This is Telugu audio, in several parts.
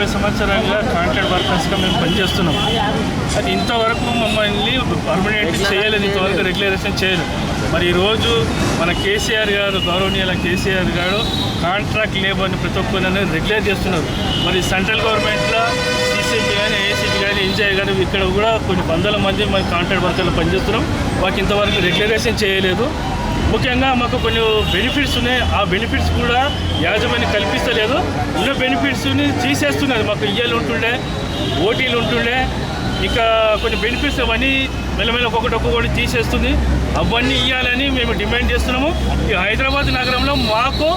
30 సంవత్సరాలుగా కాంట్రాక్ట్ వర్కర్స్గా మేము పనిచేస్తున్నాం. అది ఇంతవరకు మమ్మల్ని పర్మనెంట్ చేయలేదు, ఇంతవరకు రెగ్యులరేషన్ చేయలేదు. మరి ఈరోజు మన కేసీఆర్ గారు, గౌరవనీయుల కేసీఆర్ గారు కాంట్రాక్ట్ లేబర్ని ప్రతి ఒక్కరిని రెగ్యులర్ చేస్తున్నారు. మరి సెంట్రల్ గవర్నమెంట్లో సీసీబీ కానీ, ఏసీబీ కానీ, ఎంజాయ్ కానీ ఇక్కడ కూడా కొన్ని వందల మంది మన కాంట్రాక్ట్ వర్కర్లు పనిచేస్తున్నాం. వారికి ఇంతవరకు రెగ్యులరేషన్ చేయలేదు. ముఖ్యంగా మాకు కొన్ని బెనిఫిట్స్ ఉన్నాయి, ఆ బెనిఫిట్స్ కూడా యాజమాన్యం కల్పిస్తలేదు. ఉన్న బెనిఫిట్స్ని తీసేస్తున్నది. మాకు ఇయ్యలు ఉంటుండే, ఓటీలు ఉంటుండే, ఇంకా కొన్ని బెనిఫిట్స్ అవన్నీ మెల్లమెల్ల ఒక్కొక్కటి తీసేస్తుంది. అవన్నీ ఇవ్వాలని మేము డిమాండ్ చేస్తున్నాము. ఈ హైదరాబాద్ నగరంలో మాకు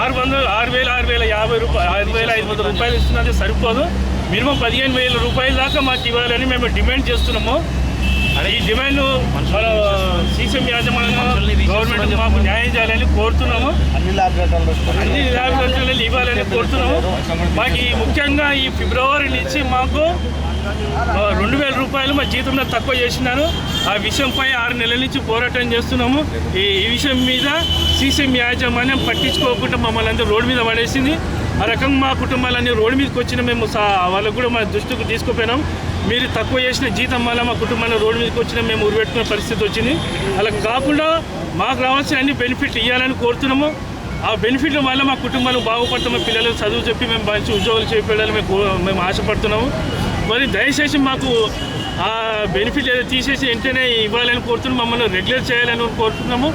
6,500 రూపాయలు ఇస్తున్నది సరిపోదు. మినిమం 15,000 రూపాయల దాకా మాకు ఇవ్వాలని మేము డిమాండ్ చేస్తున్నాము. ఈ డిమాండ్ మన సీసీఎం యాజమాన్యం గవర్నమెంట్ మాకు న్యాయం చేయాలని కోరుతున్నాము. అన్ని ల్యాబొరేటరీలు ఇవ్వాలని కోరుతున్నాము. మాకు ముఖ్యంగా ఈ ఫిబ్రవరి నుంచి మాకు 2,000 రూపాయలు మా జీతంలో తక్కువ చేసినారు. ఆ విషయంపై 6 నెలల నుంచి పోరాటం చేస్తున్నాము. ఈ విషయం మీద సీసీఎం యాజమాన్యం పట్టించుకోకుండా మమ్మల్ని అందరూ రోడ్డు మీద పడేసింది. ఆ రకంగా మా కుటుంబాలన్నీ రోడ్డు మీదకి వచ్చిన మేము వాళ్ళకు కూడా మా దృష్టికి తీసుకుపోయినాం. మీరు తక్కువ చేసిన జీతం వల్ల మా కుటుంబాన్ని రోడ్డు మీదకి వచ్చిన మేము ఉరిపెట్టుకునే పరిస్థితి వచ్చింది. అలా కాకుండా మాకు రావాల్సిన అన్ని బెనిఫిట్లు ఇవ్వాలని కోరుతున్నాము. ఆ బెనిఫిట్ల వల్ల మా కుటుంబాలు బాగుపడతాము. పిల్లలకు చదువు చెప్పి మేము మంచి ఉద్యోగాలు చేపడాలని మేము ఆశపడుతున్నాము. మరి దయచేసి మాకు ఆ బెనిఫిట్ ఏదో తీసేసి వెంటనే ఇవ్వాలని కోరుతున్నాము. మమ్మల్ని రెగ్యులర్ చేయాలని కోరుతున్నాము.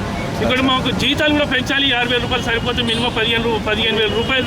ఇక్కడ మాకు జీతాలు కూడా పెంచాలి. 60,000 రూపాయలు సరిపోతే మినిమం 15,000 రూపాయలు